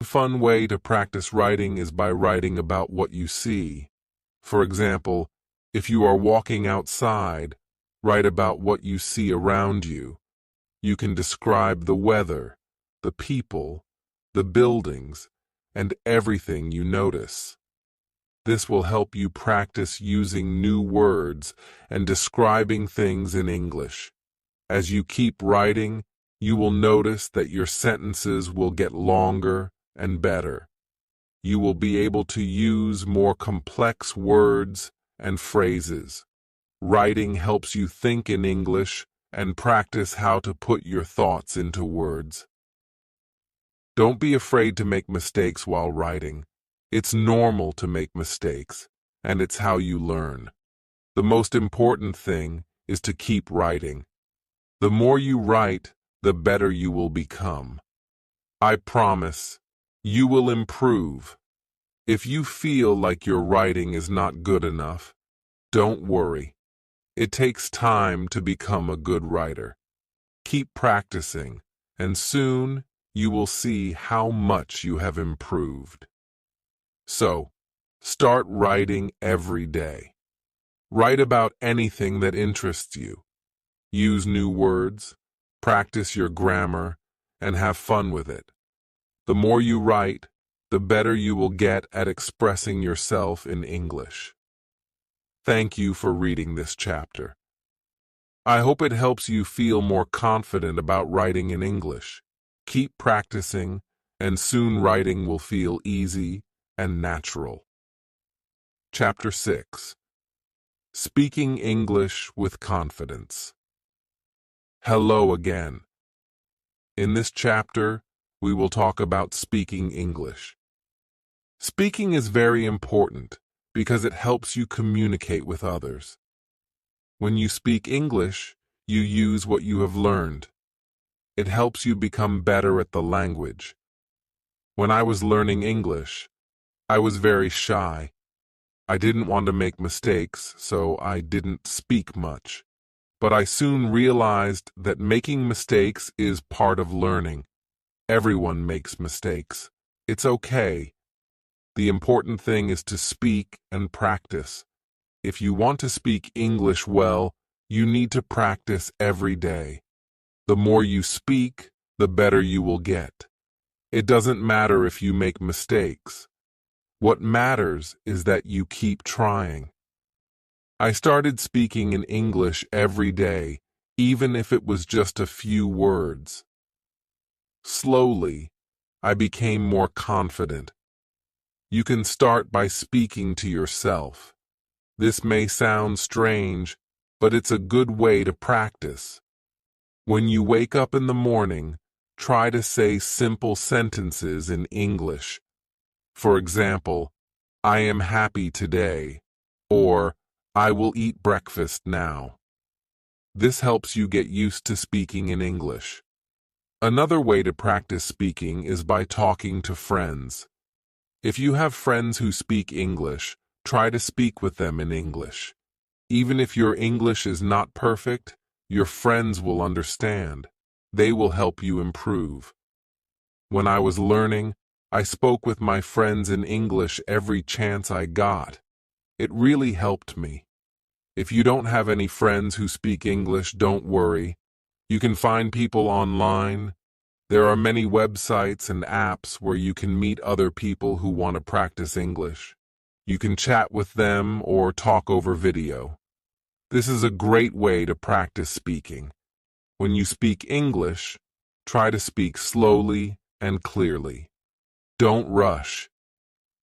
fun way to practice writing is by writing about what you see. For example, if you are walking outside, write about what you see around you. You can describe the weather, the people, the buildings, and everything you notice. This will help you practice using new words and describing things in English. As you keep writing, you will notice that your sentences will get longer and better. You will be able to use more complex words and phrases. Writing helps you think in English and practice how to put your thoughts into words. Don't be afraid to make mistakes while writing. It's normal to make mistakes, and it's how you learn. The most important thing is to keep writing. The more you write, the better you will become. I promise, you will improve. If you feel like your writing is not good enough, don't worry. It takes time to become a good writer. Keep practicing, and soon you will see how much you have improved. So, start writing every day. Write about anything that interests you. Use new words, practice your grammar, and have fun with it. The more you write, the better you will get at expressing yourself in English. Thank you for reading this chapter. I hope it helps you feel more confident about writing in English. Keep practicing, and soon writing will feel easy and natural. Chapter 6. Speaking English with Confidence. Hello again. In this chapter, we will talk about speaking English. Speaking is very important because it helps you communicate with others. When you speak English, you use what you have learned. It helps you become better at the language. When I was learning English, I was very shy. I didn't want to make mistakes, so I didn't speak much. But I soon realized that making mistakes is part of learning. Everyone makes mistakes. It's okay. The important thing is to speak and practice. If you want to speak English well, you need to practice every day. The more you speak, the better you will get. It doesn't matter if you make mistakes. What matters is that you keep trying. I started speaking in English every day, even if it was just a few words. Slowly, I became more confident. You can start by speaking to yourself. This may sound strange, but it's a good way to practice. When you wake up in the morning, try to say simple sentences in English. For example, I am happy today, or I will eat breakfast now. This helps you get used to speaking in English. Another way to practice speaking is by talking to friends. If you have friends who speak English, try to speak with them in English. Even if your English is not perfect, your friends will understand. They will help you improve. When I was learning, I spoke with my friends in English every chance I got. It really helped me. If you don't have any friends who speak English, don't worry. You can find people online. There are many websites and apps where you can meet other people who want to practice English. You can chat with them or talk over video. This is a great way to practice speaking. When you speak English, try to speak slowly and clearly. Don't rush.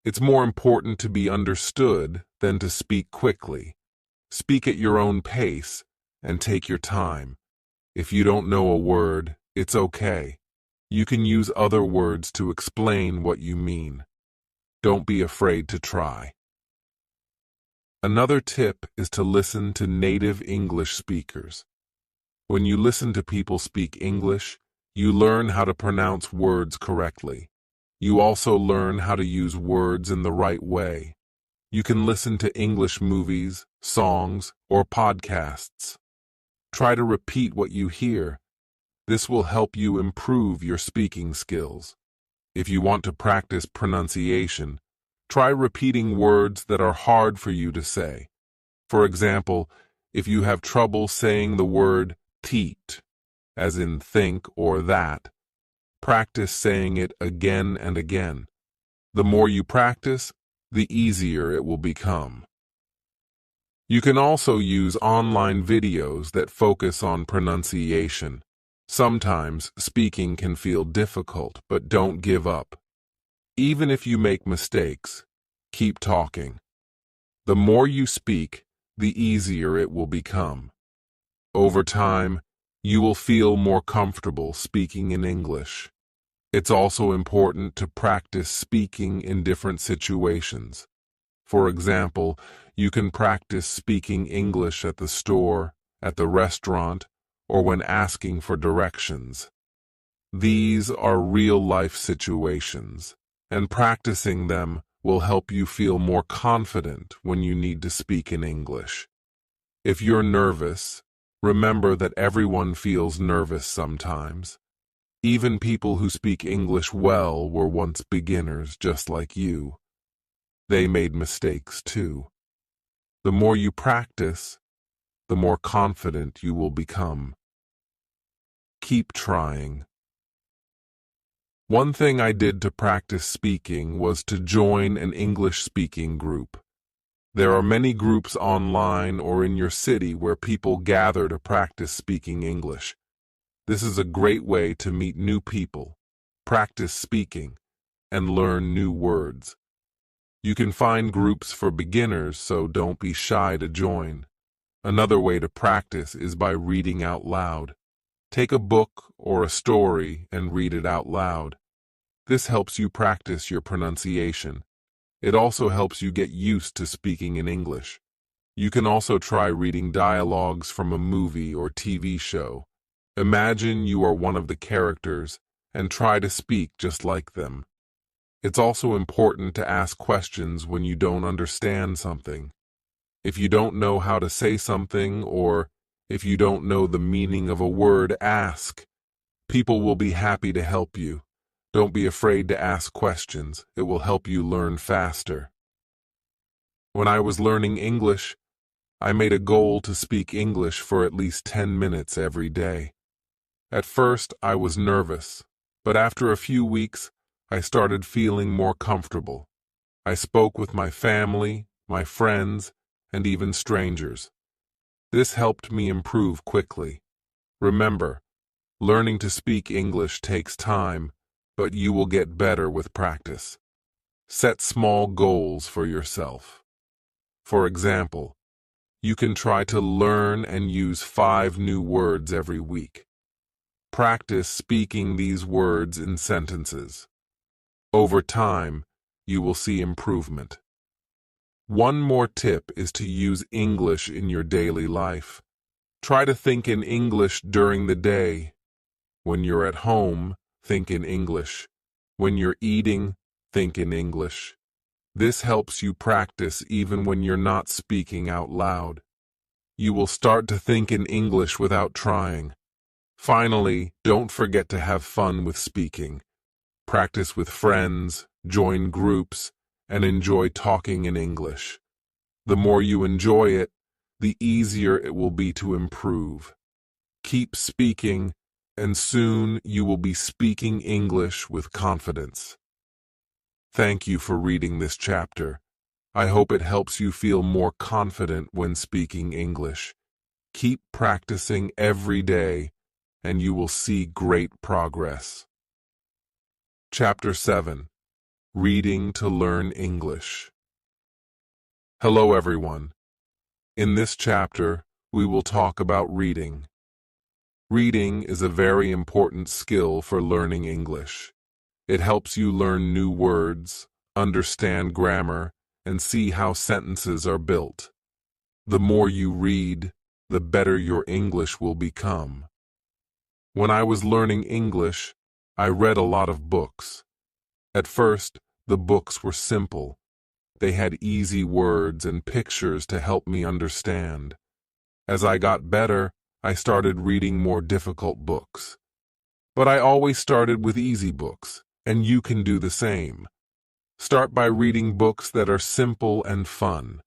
It's more important to be understood than to speak quickly. Speak at your own pace and take your time. If you don't know a word, it's okay. You can use other words to explain what you mean. Don't be afraid to try. Another tip is to listen to native English speakers. When you listen to people speak English, you learn how to pronounce words correctly. You also learn how to use words in the right way. You can listen to English movies, songs, or podcasts. Try to repeat what you hear. This will help you improve your speaking skills. If you want to practice pronunciation, try repeating words that are hard for you to say. For example, if you have trouble saying the word teat, as in think or that, practice saying it again and again. The more you practice, the easier it will become. You can also use online videos that focus on pronunciation. Sometimes speaking can feel difficult, but don't give up. Even if you make mistakes, keep talking. The more you speak, the easier it will become. Over time, you will feel more comfortable speaking in English. It's also important to practice speaking in different situations. For example, you can practice speaking English at the store, at the restaurant, or when asking for directions. These are real-life situations, and practicing them will help you feel more confident when you need to speak in English. If you're nervous, remember that everyone feels nervous sometimes. Even people who speak English well were once beginners just like you. They made mistakes too. The more you practice, the more confident you will become. Keep trying. One thing I did to practice speaking was to join an English-speaking group. There are many groups online or in your city where people gather to practice speaking English. This is a great way to meet new people, practice speaking, and learn new words. You can find groups for beginners, so don't be shy to join. Another way to practice is by reading out loud. Take a book or a story and read it out loud. This helps you practice your pronunciation. It also helps you get used to speaking in English. You can also try reading dialogues from a movie or TV show. Imagine you are one of the characters and try to speak just like them. It's also important to ask questions when you don't understand something. If you don't know how to say something, or if you don't know the meaning of a word, ask. People will be happy to help you. Don't be afraid to ask questions. It will help you learn faster. When I was learning English, I made a goal to speak English for at least 10 minutes every day. At first, I was nervous, but after a few weeks, I started feeling more comfortable. I spoke with my family, my friends, and even strangers. This helped me improve quickly. Remember, learning to speak English takes time, but you will get better with practice. Set small goals for yourself. For example, you can try to learn and use 5 new words every week. Practice speaking these words in sentences. Over time, you will see improvement. One more tip is to use English in your daily life. Try to think in English during the day. When you're at home, think in English. When you're eating, think in English. This helps you practice even when you're not speaking out loud. You will start to think in English without trying. Finally, don't forget to have fun with speaking. Practice with friends, join groups, and enjoy talking in English. The more you enjoy it, the easier it will be to improve. Keep speaking, and soon you will be speaking English with confidence. Thank you for reading this chapter. I hope it helps you feel more confident when speaking English. Keep practicing every day, and you will see great progress. Chapter 7. Reading to Learn English. Hello everyone. In this chapter, we will talk about reading. Reading is a very important skill for learning English. It helps you learn new words, understand grammar, and see how sentences are built. The more you read, the better your English will become. When I was learning English, I read a lot of books. At first, the books were simple. They had easy words and pictures to help me understand. As I got better, I started reading more difficult books. But I always started with easy books. and you can do the same. Start by reading books that are simple and fun.